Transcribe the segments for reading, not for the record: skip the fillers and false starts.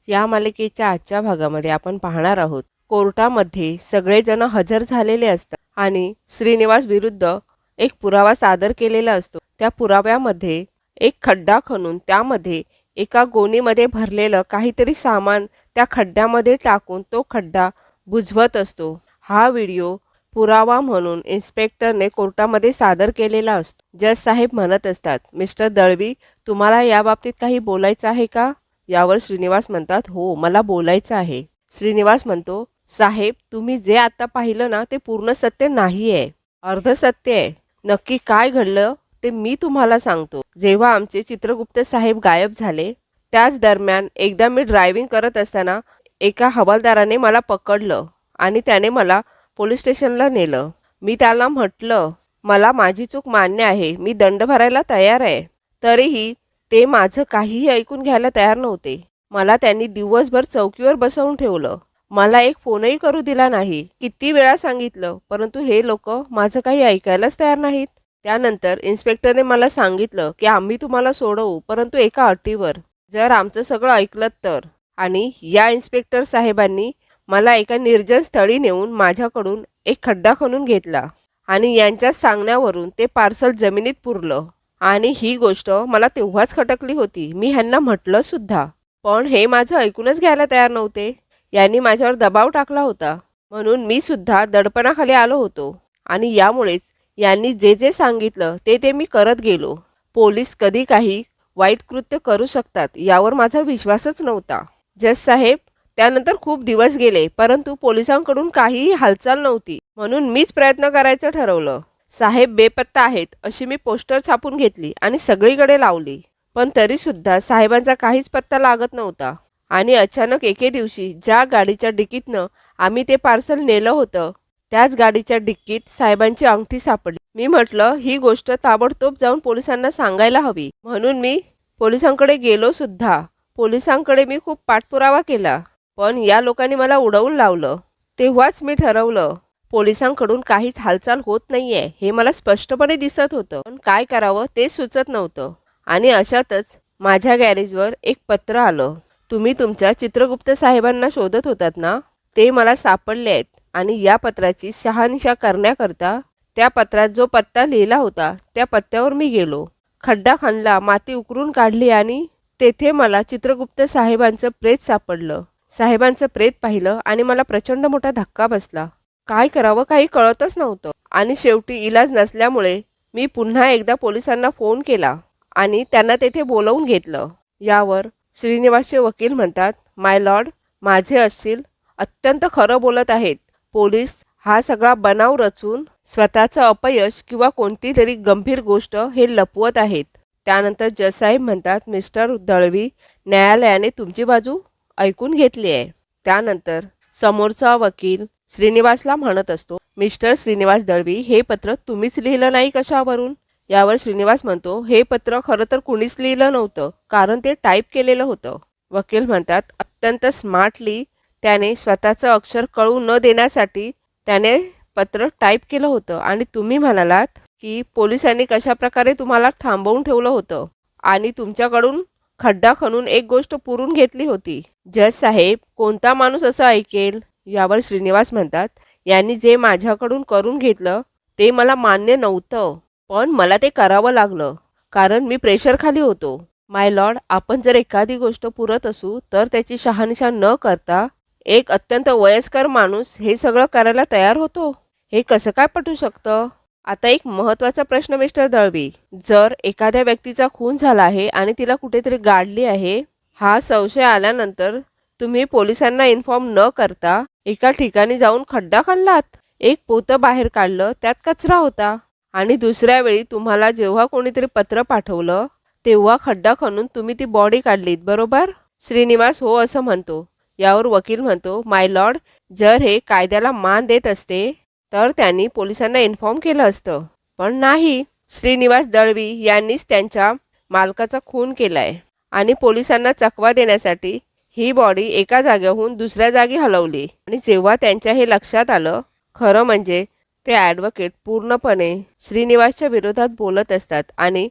या मालिकेच्या आजच्या भागामध्ये आपण पाहणार आहोत कोर्टामध्ये सगळेजण हजर झालेले असतात आणि श्रीनिवास विरुद्ध एक पुरावा सादर केलेला असतो। त्या पुराव्यामध्ये एक खड्डा खणून त्यामध्ये एका गोणीमध्ये भरलेलं काहीतरी सामान त्या खड्ड्यामध्ये टाकून तो खड्डा बुजवत असतो। हा व्हिडिओ पुरावा म्हणून इन्स्पेक्टरने कोर्टामध्ये सादर केलेला असतो। जज साहेब म्हणत असतात, मिस्टर दळवी, तुम्हाला याबाबतीत काही बोलायचं आहे का? यावर श्रीनिवास म्हणतात, हो, मला बोलायचं आहे। श्रीनिवास म्हणतो, साहेब, तुम्ही जे आता पाहिलं ना ते पूर्ण सत्य नाही आहे, अर्ध सत्य आहे। नक्की काय घडलं ते मी तुम्हाला सांगतो। जेव्हा आमचे चित्रगुप्त साहेब गायब झाले त्याच दरम्यान एकदा मी ड्रायव्हिंग करत असताना एका हवालदाराने मला पकडलं आणि त्याने मला पोलीस स्टेशनला नेलं। मी त्याला म्हटलं, मला माझी चूक मान्य आहे, मी दंड भरायला तयार आहे। तरीही ते माझं काहीही ऐकून घ्यायला तयार नव्हते। मला त्यांनी दिवसभर चौकीवर बसवून ठेवलं, मला एक फोनही करू दिला नाही। किती वेळा सांगितलं परंतु हे लोक माझं काही ऐकायलाच तयार नाहीत। त्यानंतर इन्स्पेक्टरने मला सांगितलं की आम्ही तुम्हाला सोडवू, परंतु एका अटीवर, जर आमचं सगळं ऐकलं तर। आणि या इन्स्पेक्टर साहेबांनी मला एका निर्जन स्थळी नेऊन माझ्याकडून एक खड्डा खणून घेतला आणि यांच्या सांगण्यावरून ते पार्सल जमिनीत पुरलं। आणि ही गोष्ट मला तेव्हाच खटकली होती। मी ह्यांना म्हटलं सुद्धा, पण हे माझं ऐकूनच घ्यायला तयार नव्हते। यांनी माझ्यावर दबाव टाकला होता म्हणून मी सुद्धा दडपणाखाली आलो होतो आणि यामुळेच यांनी जे जे सांगितलं ते मी करत गेलो। पोलीस कधी काही वाईट कृत्य करू शकतात यावर माझा विश्वासच नव्हता। जज साहेब, त्यानंतर खूप दिवस गेले परंतु पोलिसांकडून काहीही हालचाल नव्हती, म्हणून मीच प्रयत्न करायचं ठरवलं। साहेब बेपत्ता आहेत अशी मी पोस्टर छापून घेतली आणि सगळीकडे लावली, पण तरीसुद्धा साहेबांचा काहीच पत्ता लागत नव्हता। आणि अचानक एके दिवशी ज्या गाडीच्या डिकीतनं आम्ही ते पार्सल नेलं होतं त्याच गाडीच्या डिक्कीत साहेबांची अंगठी सापडली। मी म्हटलं, ही गोष्ट ताबडतोब जाऊन पोलिसांना सांगायला हवी, म्हणून मी पोलिसांकडे गेलो सुद्धा। पोलिसांकडे मी खूप पाठपुरावा केला, पण या लोकांनी मला उडवून लावलं। तेव्हाच मी ठरवलं, पोलिसांकडून काहीच हालचाल होत नाहीये हे मला स्पष्टपणे दिसत होतं, पण काय करावं ते सुचत नव्हतं। आणि अशातच माझ्या गॅरेजवर एक पत्र आलं। तुम्ही तुमच्या चित्रगुप्त साहेबांना शोधत होतात ना, ते मला सापडले आहेत आणि या पत्राची शहानिशा करण्याकरता त्या पत्रात जो पत्ता लिहिला होता त्या पत्त्यावर मी गेलो। खड्डा खणला, माती उकरून काढली आणि तेथे मला चित्रगुप्त साहेबांचं प्रेत सापडलं। साहेबांचं प्रेत पाहिलं आणि मला प्रचंड मोठा धक्का बसला। काय करावं काही कळतच नव्हतं आणि शेवटी इलाज नसल्यामुळे मी पुन्हा एकदा पोलिसांना फोन केला आणि त्यांना तेथे बोलवून घेतलं। यावर श्रीनिवासचे वकील म्हणतात, माय लॉर्ड, माझे असतील अत्यंत खरं बोलत आहेत। पोलीस हा सगळा बनाव रचून स्वतःचं अपयश किंवा कोणती तरी गंभीर गोष्ट हे लपवत आहेत। त्यानंतर जज साहेब म्हणतात, मिस्टर दळवी, न्यायालयाने तुमची बाजू ऐकून घेतली आहे। त्यानंतर समोरचा वकील श्रीनिवासला म्हणत असतो, मिस्टर श्रीनिवास दळवी, हे पत्र तुम्हीच लिहिलं नाही कशावरून? यावर श्रीनिवास म्हणतो, हे पत्र खरं तर कुणीच लिहिलं नव्हतं, कारण ते टाईप केलेलं होतं। वकील म्हणतात, अत्यंत स्मार्टली त्याने स्वतःचं अक्षर कळू न देण्यासाठी त्याने पत्र टाईप केलं होतं आणि तुम्ही म्हणालात की पोलिसांनी कशाप्रकारे तुम्हाला थांबवून ठेवलं होतं आणि तुमच्याकडून खड्डा खणून एक गोष्ट पुरून घेतली होती। जज साहेब, कोणता माणूस असं ऐकेल? यावर श्रीनिवास म्हणतात, यांनी जे माझ्याकडून करून घेतलं ते मला मान्य नव्हतं, पण मला ते करावं लागलं कारण मी प्रेशरखाली होतो। माय लॉर्ड, आपण जर एखादी गोष्ट पुरत असू तर त्याची शहानिशा न करता एक अत्यंत वयस्कर माणूस हे सगळं करायला तयार होतो, हे कसं काय पटू शकतं? आता एक महत्त्वाचा प्रश्न मिस्टर दळवी, जर एखाद्या व्यक्तीचा खून झाला आहे आणि तिला कुठेतरी गाडली आहे हा संशय आल्यानंतर तुम्ही पोलिसांना इन्फॉर्म न करता एका ठिकाणी जाऊन खड्डा खणलात, एक पोतं बाहेर काढलं, त्यात कचरा होता आणि दुसऱ्या वेळी तुम्हाला जेव्हा कोणीतरी पत्र पाठवलं तेव्हा खड्डा खणून तुम्ही ती बॉडी काढलीत, बरोबर? श्रीनिवास हो असं म्हणतो। यावर वकील म्हणतो, माय लॉर्ड, जर हे कायद्याला मान देत असते तर त्यांनी पोलिसांना इन्फॉर्म केलं असतं, पण नाही। श्रीनिवास दळवी यांनीच त्यांच्या मालकाचा खून केलाय आणि पोलिसांना चकवा देण्यासाठी ही बॉडी एका जागेहून दुसऱ्या जागी हलवली आणि जेव्हा त्यांच्या हे लक्षात आलं, खरं म्हणजे ते ॲडव्होकेट पूर्णपणे श्रीनिवासच्या विरोधात बोलत असतात आणि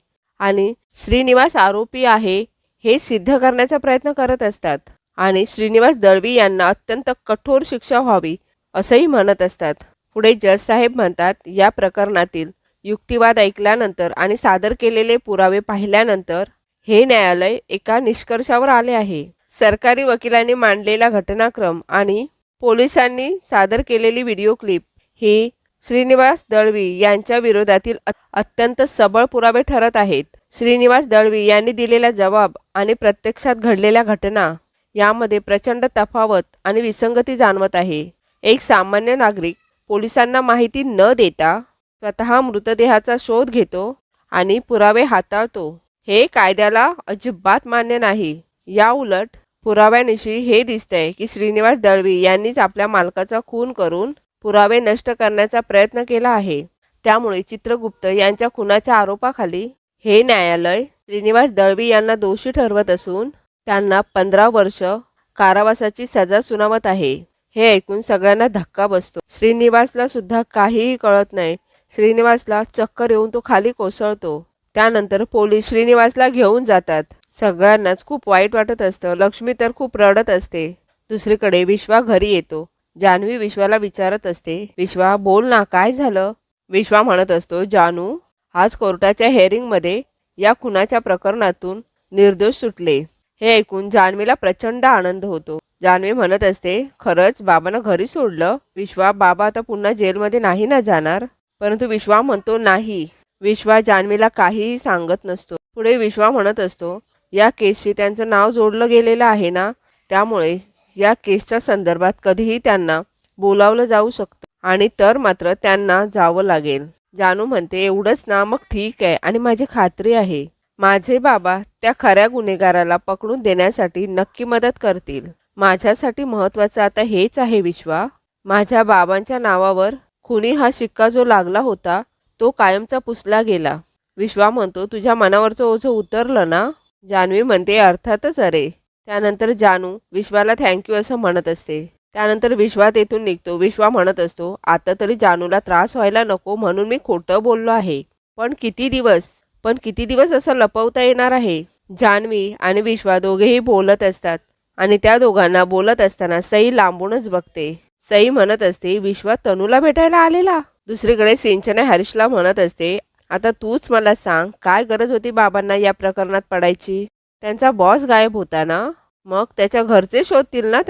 श्रीनिवास आरोपी आहे हे सिद्ध करण्याचा प्रयत्न करत असतात। आणि श्रीनिवास दळवी यांना अत्यंत कठोर शिक्षा व्हावी असंही म्हणत असतात. पुढे जज साहेब म्हणतात, या प्रकरणातील युक्तिवाद ऐकल्यानंतर आणि सादर केलेले पुरावे पाहिल्यानंतर हे न्यायालय एका निष्कर्षावर आले आहे. सरकारी वकिलांनी मांडलेला घटनाक्रम आणि पोलिसांनी सादर केलेली व्हिडिओ क्लिप ही श्रीनिवास दळवी यांच्या विरोधातील अत्यंत सबळ पुरावे ठरत आहेत. श्रीनिवास दळवी यांनी दिलेला जबाब आणि प्रत्यक्षात घडलेल्या घटना यामध्ये प्रचंड तफावत आणि विसंगती जाणवत आहे. एक सामान्य नागरिक पोलिसांना माहिती न देता स्वतः मृतदेहाचा शोध घेतो आणि पुरावे हाताळतो, हे कायद्याला अजिबात मान्य नाही. या उलट पुराव्यानिशी हे दिसतंय की श्रीनिवास दळवी यांनीच आपल्या मालकाचा खून करून पुरावे नष्ट करण्याचा प्रयत्न केला आहे. त्यामुळे चित्रगुप्त यांच्या खुनाच्या आरोपाखाली हे न्यायालय श्रीनिवास दळवी यांना दोषी ठरवत असून त्यांना 15 वर्ष कारावासाची सजा सुनावत आहे. हे ऐकून सगळ्यांना धक्का बसतो. श्रीनिवासला सुद्धा काहीही कळत नाही. श्रीनिवासला चक्कर येऊन तो खाली कोसळतो. त्यानंतर पोलीस श्रीनिवासला घेऊन जातात. सगळ्यांनाच खूप वाईट वाटत असतं. लक्ष्मी तर खूप रडत असते. दुसरीकडे विश्वा घरी येतो. जान्हवी विश्वाला विचारत असते, विश्वा बोल ना, काय झालं? विश्वा म्हणत असतो, जानू, आज कोर्टाच्या हेअरिंगमध्ये या खुनाच्या प्रकरणातून निर्दोष सुटले. हे ऐकून जान्हवीला प्रचंड आनंद होतो. जान्हवी म्हणत असते, खरंच बाबांना घरी सोडलं? विश्वा, बाबा आता पुन्हा जेलमध्ये नाही ना जाणार? परंतु विश्वा म्हणतो नाही. विश्वा जान्हवीला काहीही सांगत नसतो. पुढे विश्वा म्हणत असतो, या केसशी त्यांचं नाव जोडलं गेलेलं आहे ना, त्यामुळे या केसच्या संदर्भात कधीही त्यांना बोलावलं जाऊ शकतं आणि तर मात्र त्यांना जावं लागेल. जानू म्हणते, एवढंच ना, मग ठीक आहे आणि माझी खात्री आहे माझे बाबा त्या खऱ्या गुन्हेगाराला पकडून देण्यासाठी नक्की मदत करतील. माझ्यासाठी महत्त्वाचं आता हेच आहे विश्वा, माझ्या बाबांच्या नावावर खुनी हा शिक्का जो लागला होता तो कायमचा पुसला गेला. विश्वा म्हणतो, तुझ्या मनावरचं ओझं उतरलं ना? जान्हवी म्हणते, अर्थातच. अरे. त्यानंतर जानू विश्वाला थँक्यू असं म्हणत असते. त्यानंतर विश्वा तेथून निघतो. विश्वा म्हणत असतो, आता तरी जानूला त्रास व्हायला नको म्हणून मी खोटं बोललो आहे. पण किती दिवस असं लपवता येणार आहे? जान्हवी आणि विश्वा दोघेही बोलत असतात आणि त्या दोघांना बोलत असताना सई लांबूनच बघते. सई म्हणत असते, विश्वा तनूला भेटायला आलेला? दुसरीकडे सिंचना हरीशला म्हणत असते, आता तूच मला सांग, काय गरज होती बाबांना या प्रकरणात पडायची? त्यांचा बॉस गायब होता ना, मग त्याच्या घरचे शोधतील ना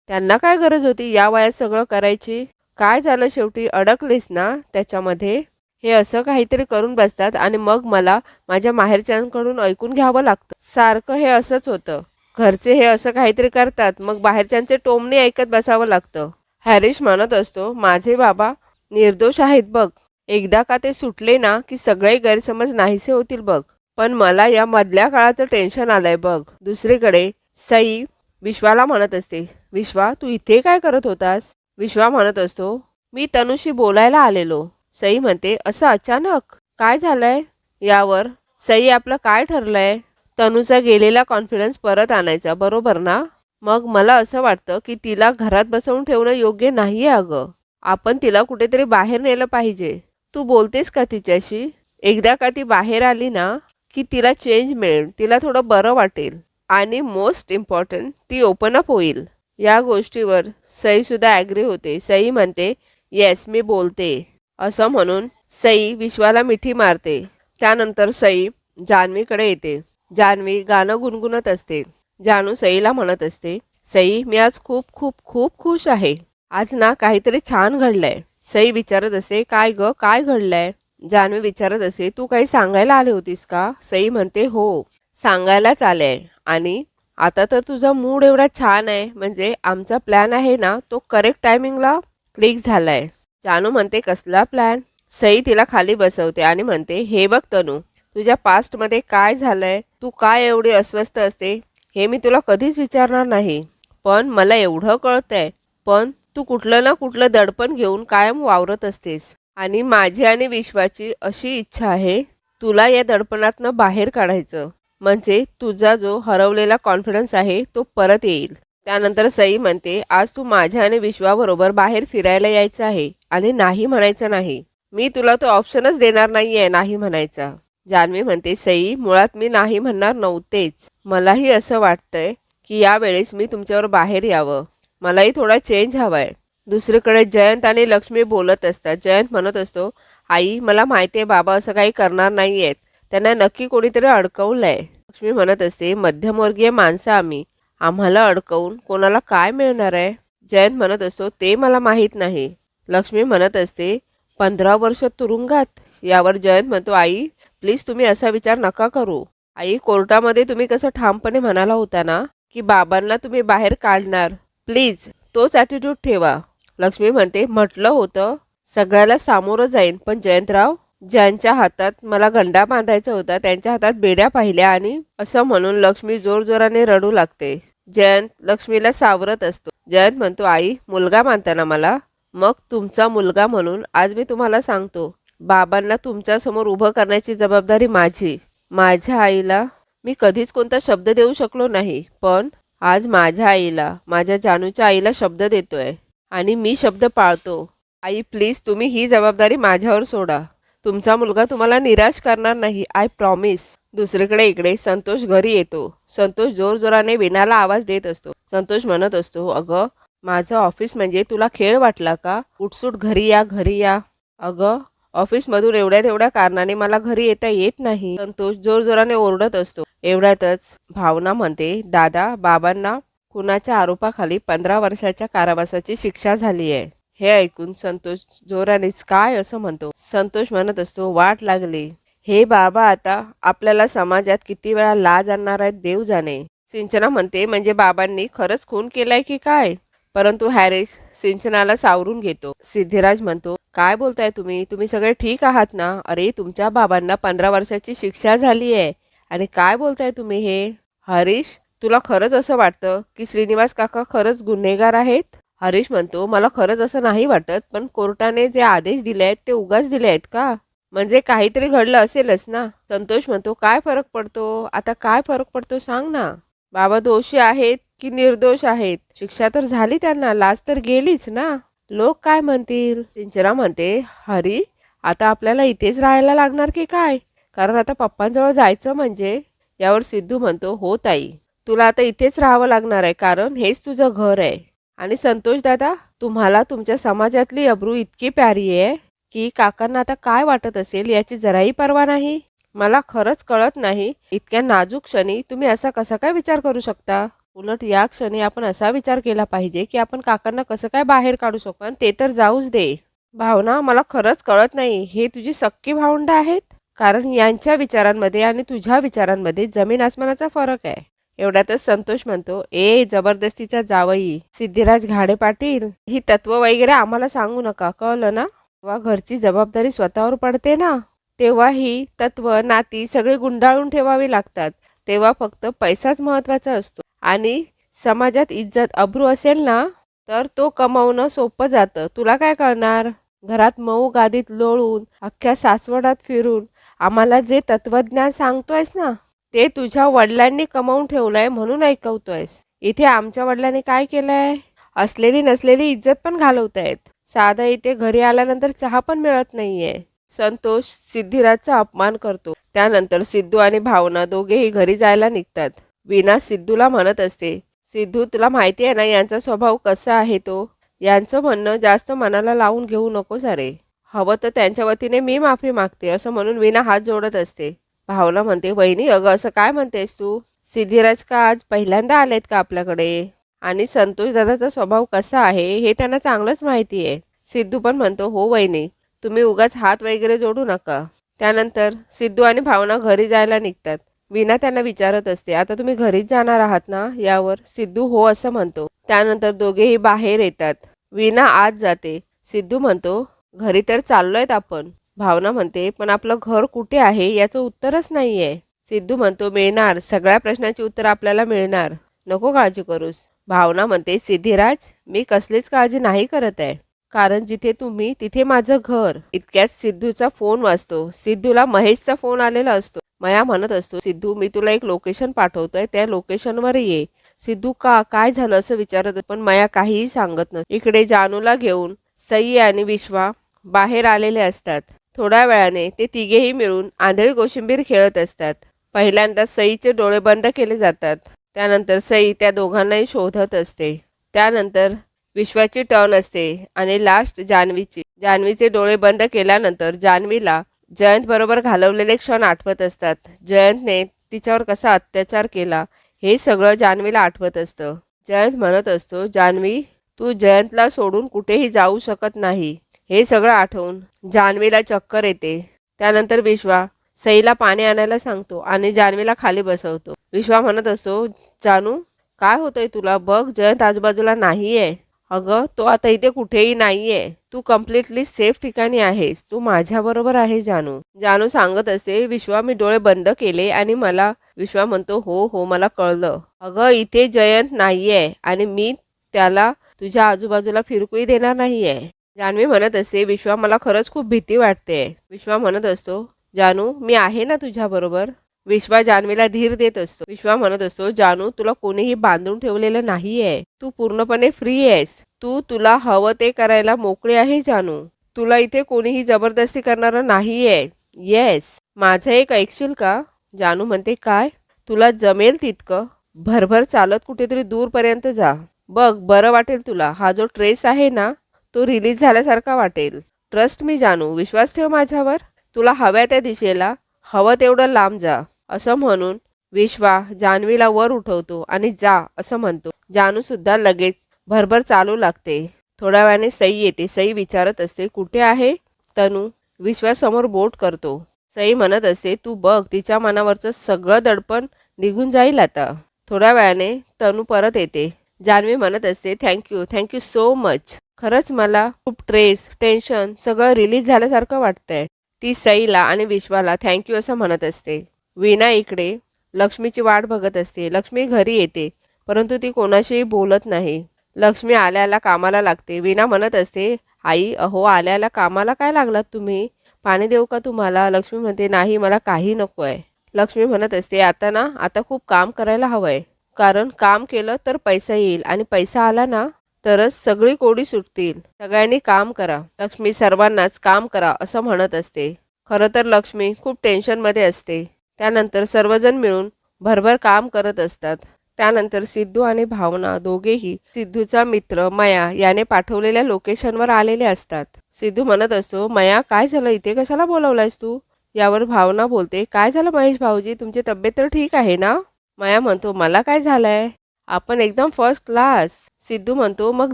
त्यांना काय गरज होती या वयात सगळं करायची? काय झालं, शेवटी अडकलीस ना त्याच्यामध्ये? हे असं काहीतरी करून बसतात आणि मग मला माझ्या माहेरच्यांकडून ऐकून घ्यावं लागतं. सारखं हे असंच होतं. घरचे हे असं काहीतरी करतात, मग बाहेरच्यांचे टोमणे ऐकत बसावं लागतं. हरीश म्हणत असतो, माझे बाबा निर्दोष आहेत बघ. एकदा का ते सुटले ना की सगळे गैरसमज नाहीसे होतील बघ. पण मला या मधल्या काळाचं टेन्शन आलंय बघ. दुसरीकडे सई विश्वाला म्हणत असते, विश्वा तू इथे काय करत होतास? विश्वा म्हणत असतो, मी तनुशी बोलायला आलेलो. सई म्हणते, असं अचानक काय झालंय? यावर सई, आपलं काय ठरलंय? तनूचा गेलेला कॉन्फिडन्स परत आणायचा, बरोबर ना? मग मला असं वाटतं की तिला घरात बसवून ठेवणं योग्य नाहीये अगं. आपण तिला कुठेतरी बाहेर नेलं पाहिजे. तू बोलतेस का तिच्याशी? एकदा का ती बाहेर आली ना की तिला चेंज मिळेल, तिला थोडं बरं वाटेल आणि मोस्ट इम्पॉर्टंट ती ओपन अप होईल. या गोष्टीवर सई सुद्धा ॲग्री होते. सई म्हणते, येस मी बोलते. असं म्हणून सई विश्वाला मिठी मारते. त्यानंतर सई जान्हवीकडे येते. जान्हवी गाणं गुणगुणत असते. जानू सईला म्हणत असते, सई मी आज खूप खूप खूप खुश आहे. आज ना काहीतरी छान घडलंय. सई विचारत असते, काय ग, काय घडलंय? जान्हवी विचारत असते, तू काही सांगायला आले होतीस का? सई म्हणते, हो सांगायलाच आले. आणि आता तर तुझा मूड एवढा छान आहे, म्हणजे आमचा प्लॅन आहे ना तो करेक्ट टायमिंगला क्लिक झालाय. जानू म्हणते, कसला प्लॅन? सई तिला खाली बसवते आणि म्हणते, हे बघ तनू, तुझ्या पास्टमध्ये काय झालंय, तू काय एवढी अस्वस्थ असते हे मी तुला कधीच विचारणार नाही. पण मला एवढं कळतंय, पण तू कुठलं ना कुठलं दडपण घेऊन कायम वावरत असतेस आणि माझी आणि विश्वाची अशी इच्छा आहे तुला या दडपणातनं बाहेर काढायचं, म्हणजे तुझा जो हरवलेला कॉन्फिडन्स आहे तो परत येईल. त्यानंतर सई म्हणते, आज तू माझ्या आणि विश्वाबरोबर बाहेर फिरायला यायचं आहे आणि नाही म्हणायचं नाही. मी तुला तो ऑप्शनच देणार नाहीये नाही म्हणायचा. जान्हवी म्हणते, सई मुळात मी नाही म्हणणार नव्हतेच. मलाही असं वाटतंय की यावेळेस मी तुमच्यावर बाहेर यावं. मलाही थोडा चेंज हवाय. दुसरीकडे जयंत आणि लक्ष्मी बोलत असतात. जयंत म्हणत असतो, आई मला माहिती आहे बाबा असं काही करणार नाही आहेत. त्यांना नक्की कोणीतरी अडकवलंय. लक्ष्मी म्हणत असते, मध्यमवर्गीय माणसं आम्ही, आम्हाला अडकवून कोणाला काय मिळणार आहे? जयंत म्हणत असतो, ते मला माहीत नाही. लक्ष्मी म्हणत असते, 15 वर्ष तुरुंगात. यावर जयंत म्हणतो, आई प्लीज तुम्ही असा विचार नका करू. आई कोर्टामध्ये तुम्ही कसं ठामपणे म्हणाला होता ना की बाबांना तुम्ही बाहेर काढणार. प्लीज तोच ॲटिट्यूड ठेवा. लक्ष्मी म्हणते, म्हटलं होतं सगळ्याला सामोरं जाईन, पण जयंतराव ज्यांच्या हातात मला गंडा बांधायचा होता त्यांच्या हातात बेड्या पाहिल्या. आणि असं म्हणून लक्ष्मी जोरजोराने रडू लागते. जयंत लक्ष्मीला सावरत असतो. जयंत म्हणतो, आई मुलगा मानताना मला, मग तुमचा मुलगा म्हणून आज मी तुम्हाला सांगतो, बाबांना तुमच्यासमोर उभं करण्याची जबाबदारी माझी. माझ्या आईला मी कधीच कोणता शब्द देऊ शकलो नाही, पण आज माझ्या आईला, माझ्या जानूच्या आईला शब्द देतोय आणि मी शब्द पाळतो. आई प्लीज तुम्ही ही जबाबदारी माझ्यावर सोडा. तुमचा मुलगा तुम्हाला निराश करणार नाही, आय प्रॉमिस. दुसरीकडे इकडे संतोष घरी येतो. संतोष जोरजोराने विणाला आवाज देत असतो. संतोष म्हणत असतो, अगं माझं ऑफिस म्हणजे तुला खेळ वाटला का? उठसूट घरी या, घरी या. अगं ऑफिसमधून एवढ्या तेवढ्या कारणाने मला घरी येता येत नाही. संतोष जोरजोराने ओरडत असतो. एवढ्यातच भावना म्हणते, दादा बाबांना खुनाच्या आरोपाखाली 15 वर्षाच्या कारावासाची शिक्षा झाली आहे. हे ऐकून संतोष जोरानेच काय असं म्हणतो. संतोष म्हणत असतो, वाट लागली. हे बाबा आता आपल्याला समाजात किती वेळा लाज आणणार आहेत देव जाणे. सिंचना म्हणते, म्हणजे बाबांनी खरंच खून केलाय की काय? परंतु हॅरिस सिंचनाला सावरून घेतो. सिद्धिराज म्हणतो, काय बोलताय तुम्ही? तुम्ही सगळे ठीक आहात ना? अरे तुमच्या बाबांना 15 वर्षाची शिक्षा झाली आहे आणि काय बोलताय तुम्ही हे? हरीश तुला खरंच असं वाटतं की श्रीनिवास काका खरंच गुन्हेगार आहेत? हरीश म्हणतो, मला खरंच असं नाही वाटत, पण कोर्टाने जे आदेश दिले आहेत ते उगाच दिले आहेत का? म्हणजे काहीतरी घडलं असेलच ना. संतोष म्हणतो, काय फरक पडतो आता? काय फरक पडतो सांग ना. बाबा दोषी आहेत की निर्दोष आहेत? शिक्षा तर झाली त्यांना, लाच तर गेलीच ना. लोक काय म्हणतील? सिंचना म्हणते, हरी आता आपल्याला इथेच राहायला लागणार की काय? कारण आता पप्पांजवळ जायचं म्हणजे. यावर सिद्धू म्हणतो, हो ताई तुला आता इथेच राहावं लागणार आहे, कारण हेच तुझं घर आहे. आणि संतोष दादा तुम्हाला तुमच्या समाजातली अब्रू इतकी प्यारी आहे की काकांना आता काय वाटत असेल याची जराही पर्वा नाही. मला खरंच कळत नाही, इतक्या नाजूक क्षणी तुम्ही असा कसा काय विचार करू शकता? उलट या क्षणी आपण असा विचार केला पाहिजे की आपण काकांना कसं काय बाहेर काढू शकतो. पण ते तर जाऊच दे. भावना मला खरंच कळत नाही, हे तुझी सक्की भावंड आहेत? कारण यांच्या विचारांमध्ये आणि तुझ्या विचारांमध्ये जमीन आसमानाचा फरक आहे. एवढ्यातच संतोष म्हणतो, ए जबरदस्तीचा जावई सिद्धिराज घाडे पाटील, ही तत्व वगैरे आम्हाला सांगू नका, कळलं ना? जेव्हा घरची जबाबदारी स्वतःवर पडते ना तेव्हा ही तत्व नाती सगळे गुंडाळून ठेवावी लागतात. तेव्हा फक्त पैसाच महत्त्वाचा असतो. आणि समाजात इज्जत अब्रू असेल ना तर तो कमावणं सोपं जातं. तुला काय कळणार? घरात मऊ गादीत लोळून अख्ख्या सासवडात फिरून आम्हाला जे तत्वज्ञान सांगतोयस ना ते तुझ्या वडिलांनी कमावून ठेवलंय म्हणून ऐकवतोयस. इथे आमच्या वडिलांनी काय केलंय? असलेली नसलेली इज्जत पण घालवतायत. साधा इथे घरी आल्यानंतर चहा पण मिळत नाहीये. संतोष सिद्धिराजचा अपमान करतो. त्यानंतर सिद्धू आणि भावना दोघेही घरी जायला निघतात. वीणा सिद्धूला म्हणत असते, सिद्धू तुला माहिती आहे ना यांचा स्वभाव कसा आहे तो. यांचं म्हणणं जास्त मनाला लावून घेऊ नको सारे. हवं तर त्यांच्या वतीने मी माफी मागते असं म्हणून वीणा हात जोडत असते. भावना म्हणते, वहिनी अगं असं काय म्हणतेस तू? सिद्धिराज का आज पहिल्यांदा आलेत का आपल्याकडे? आणि संतोष दादाचा स्वभाव कसा आहे हे त्यांना चांगलंच माहिती आहे. सिद्धू पण म्हणतो, हो वहिनी तुम्ही उगाच हात वगैरे जोडू नका. त्यानंतर सिद्धू आणि भावना घरी जायला निघतात. वीणा त्यांना विचारत असते, आता तुम्ही घरीच जाणार आहात ना? यावर सिद्धू हो असं म्हणतो. त्यानंतर दोघेही बाहेर येतात. वीणा आत जाते. सिद्धू म्हणतो, घरी तर चाललोयत आपण. भावना म्हणते, पण आपलं घर कुठे आहे याचं उत्तरच नाहीये. सिद्धू म्हणतो, मिळणार, सगळ्या प्रश्नांची उत्तर आपल्याला मिळणार, नको काळजी करूस. भावना म्हणते, सिद्धिराज मी कसलीच काळजी नाही करत आहे, कारण जिथे तुम्ही तिथे माझं घर. इतक्यात सिद्धूचा फोन वाजतो. सिद्धूला महेशचा फोन आलेला असतो. मया म्हणत असतो, सिद्धू मी तुला एक लोकेशन पाठवतोय, त्या लोकेशनवर ये. सिद्धू का काय झालं असं विचारत, पण मया काहीही सांगत नसतो. इकडे जानूला घेऊन सई आणि विश्वा बाहेर आलेले असतात. थोड्या वेळाने ते तिघेही मिळून आंधळी कोशिंबीर खेळत असतात. पहिल्यांदा सईचे डोळे बंद केले जातात. त्यानंतर सई त्या दोघांनाही शोधत असते. त्यानंतर विश्वाची टर्न असते आणि लास्ट जान्हवीचे डोळे बंद केल्यानंतर जान्हवीला जयंत बरोबर घालवलेले क्षण आठवत असतात. जयंतने तिच्यावर कसा अत्याचार केला हे सगळं जान्हवीला आठवत असतं. जयंत म्हणत असतो, जान्हवी तू जयंतला सोडून कुठेही जाऊ शकत नाही. हे सगळं आठवून जान्हवीला चक्कर येते. त्यानंतर विश्वा सईला पाणी आणायला सांगतो आणि जान्हवीला खाली बसवतो. विश्वा म्हणत असतो, जानू काय होतंय तुला? बघ जयंत आजूबाजूला नाहीये. अगं तो आता इथे कुठेही नाहीये. तू कम्प्लिटली सेफ ठिकाणी आहेस. तू माझ्याबरोबर आहे जानू. जानू सांगत असते, विश्वा मी डोळे बंद केले आणि मला विश्वा म्हणतो, हो हो मला कळलं. अगं इथे जयंत नाहीये आणि मी त्याला तुझ्या आजूबाजूला फिरकूही देणार नाहीये. जान्हवी म्हणत असते, विश्वा मला खरंच खूप भीती वाटते. विश्वा म्हणत असतो, जानू मी आहे ना तुझ्याबरोबर. विश्वा जान्हवीला धीर देत असतो. विश्वा म्हणत असतो, जानू तुला कोणीही बांधून ठेवलेलं नाहीये. तू पूर्णपणे फ्री आहेस. तू तुला हवं ते करायला मोकळी आहे जानू. तुला इथे कोणीही जबरदस्ती करणारं नाहीये. येस माझं एक ऐकशील का? जानू म्हणते, काय? तुला जमेल तितकं भरभर चालत कुठेतरी दूरपर्यंत जा. बघ बरं वाटेल तुला. हा जो ट्रेस आहे ना तो रिलीज झाल्यासारखा वाटेल. ट्रस्ट मी जानू, विश्वास ठेव माझ्यावर. तुला हव्या त्या दिशेला हवं तेवढं लांब जा. असं म्हणून विश्वा जान्हवीला वर उठवतो आणि जा असं म्हणतो. जानू सुद्धा लगेच भरभर चालू लागते. थोड्या वेळाने सई येते. सई विचारत असते, कुठे आहे तनू? विश्वासमोर बोट करतो. सई म्हणत असते, तू बघ तिच्या मनावरचं सगळं दडपण निघून जाईल आता. थोड्या वेळाने तनू परत येते. जान्हवी म्हणत असते, थँक्यू सो मच. खरंच मला खूप ट्रेस टेन्शन सगळं रिलीज झाल्यासारखं वाटतंय. ती सईला आणि विश्वाला थँक्यू असं म्हणत असते. वीणा इकडे लक्ष्मीची वाट बघत असते. लक्ष्मी घरी येते परंतु ती कोणाशीही बोलत नाही. लक्ष्मी आल्याला कामाला लागते. वीणा म्हणत असते, आई अहो आल्याला कामाला काय लागलात तुम्ही? पाणी देऊ का तुम्हाला? लक्ष्मी म्हणते, नाही मला काही नको आहे. लक्ष्मी म्हणत असते, आता खूप काम करायला हवंय. कारण काम केलं तर पैसा येईल आणि पैसा आला ना तरच सगळी कोडी सुटतील. सगळ्यांनी काम करा. लक्ष्मी सर्वांनाच काम करा असं म्हणत असते. खरं तर लक्ष्मी खूप टेन्शनमध्ये असते. त्यानंतर सर्वजण मिळून भरभर काम करत असतात. त्यानंतर सिद्धू आणि भावना दोघेही सिद्धूचा मित्र मया याने पाठवलेल्या लोकेशनवर आलेले असतात. सिद्धू म्हणत असतो, मया काय झालं? इथे कशाला बोलवलायस तू? यावर भावना बोलते, काय झालं महेश भाऊजी? तुमची तब्येत तर ठीक आहे ना? मया म्हणतो, मला काय झालंय? आपण एकदम फर्स्ट क्लास. सिद्धू म्हणतो, मग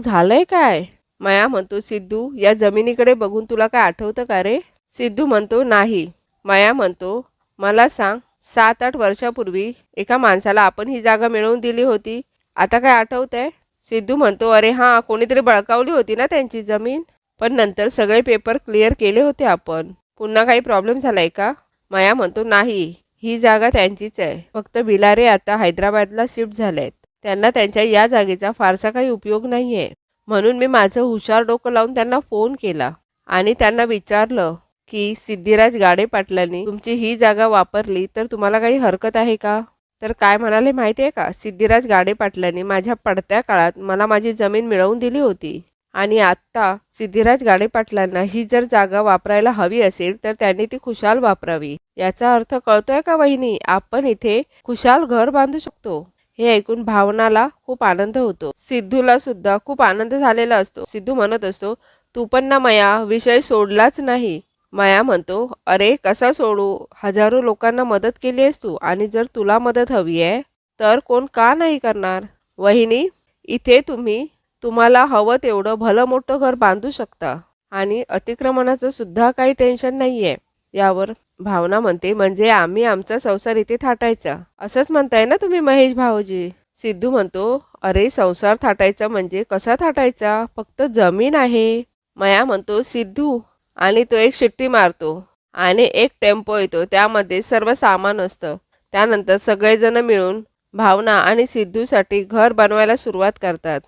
झालंय काय? मया म्हणतो, सिद्धू या जमिनीकडे बघून तुला काय आठवतं का रे? सिद्धू म्हणतो, नाही. मया म्हणतो, मला सांग 7-8 वर्षापूर्वी एका माणसाला आपण ही जागा मिळवून दिली होती. आता काय आठवतंय? सिद्धू म्हणतो, अरे हां कोणीतरी बळकावली होती ना त्यांची जमीन. पण नंतर सगळे पेपर क्लिअर केले होते आपण. पुन्हा काही प्रॉब्लेम झालाय का? मया म्हणतो, नाही ही जागा त्यांचीच आहे. फक्त बिलारे आता हैदराबादला शिफ्ट झालेत. त्यांना त्यांच्या या जागेचा फारसा काही उपयोग नाही आहे. म्हणून मी माझं हुशार डोकं लावून त्यांना फोन केला आणि त्यांना विचारलं की सिद्धिराज गाडे पाटलांनी तुमची ही जागा वापरली तर तुम्हाला काही हरकत आहे का? तर काय म्हणाले माहिती आहे का? सिद्धिराज गाडे पाटलांनी माझ्या पडत्या काळात मला माझी जमीन मिळवून दिली होती आणि आत्ता सिद्धिराज गाडे पाटलांना ही जर जागा वापरायला हवी असेल तर त्यांनी ती खुशाल वापरावी. याचा अर्थ कळतोय का वहिनी? आपण इथे खुशाल घर बांधू शकतो. हे ऐकून भावनाला खूप आनंद होतो. सिद्धूला सुद्धा खूप आनंद झालेला असतो. सिद्धू म्हणत असतो, तू पण ना मया विषय सोडलाच नाही. मया म्हणतो, अरे कसा सोडू? हजारो लोकांना मदत केली आहेस तू आणि जर तुला मदत हवी आहे तर कोण का नाही करणार? वहिनी इथे तुम्हाला हवं तेवढं भलं मोठं घर बांधू शकता आणि अतिक्रमणाचं सुद्धा काही टेन्शन नाहीये. यावर भावना म्हणते, म्हणजे आम्ही आमचा संसार इथे थाटायचा असंच म्हणताय ना तुम्ही महेश भाऊजी? सिद्धू म्हणतो, अरे संसार थाटायचा म्हणजे कसा थाटायचा? फक्त जमीन आहे. मया म्हणतो, सिद्धू आणि तो एक शिट्टी मारतो आणि एक टेम्पो येतो. त्यामध्ये सर्व सामान असतं. त्यानंतर सगळेजण मिळून भावना आणि सिद्धूसाठी घर बनवायला सुरुवात करतात.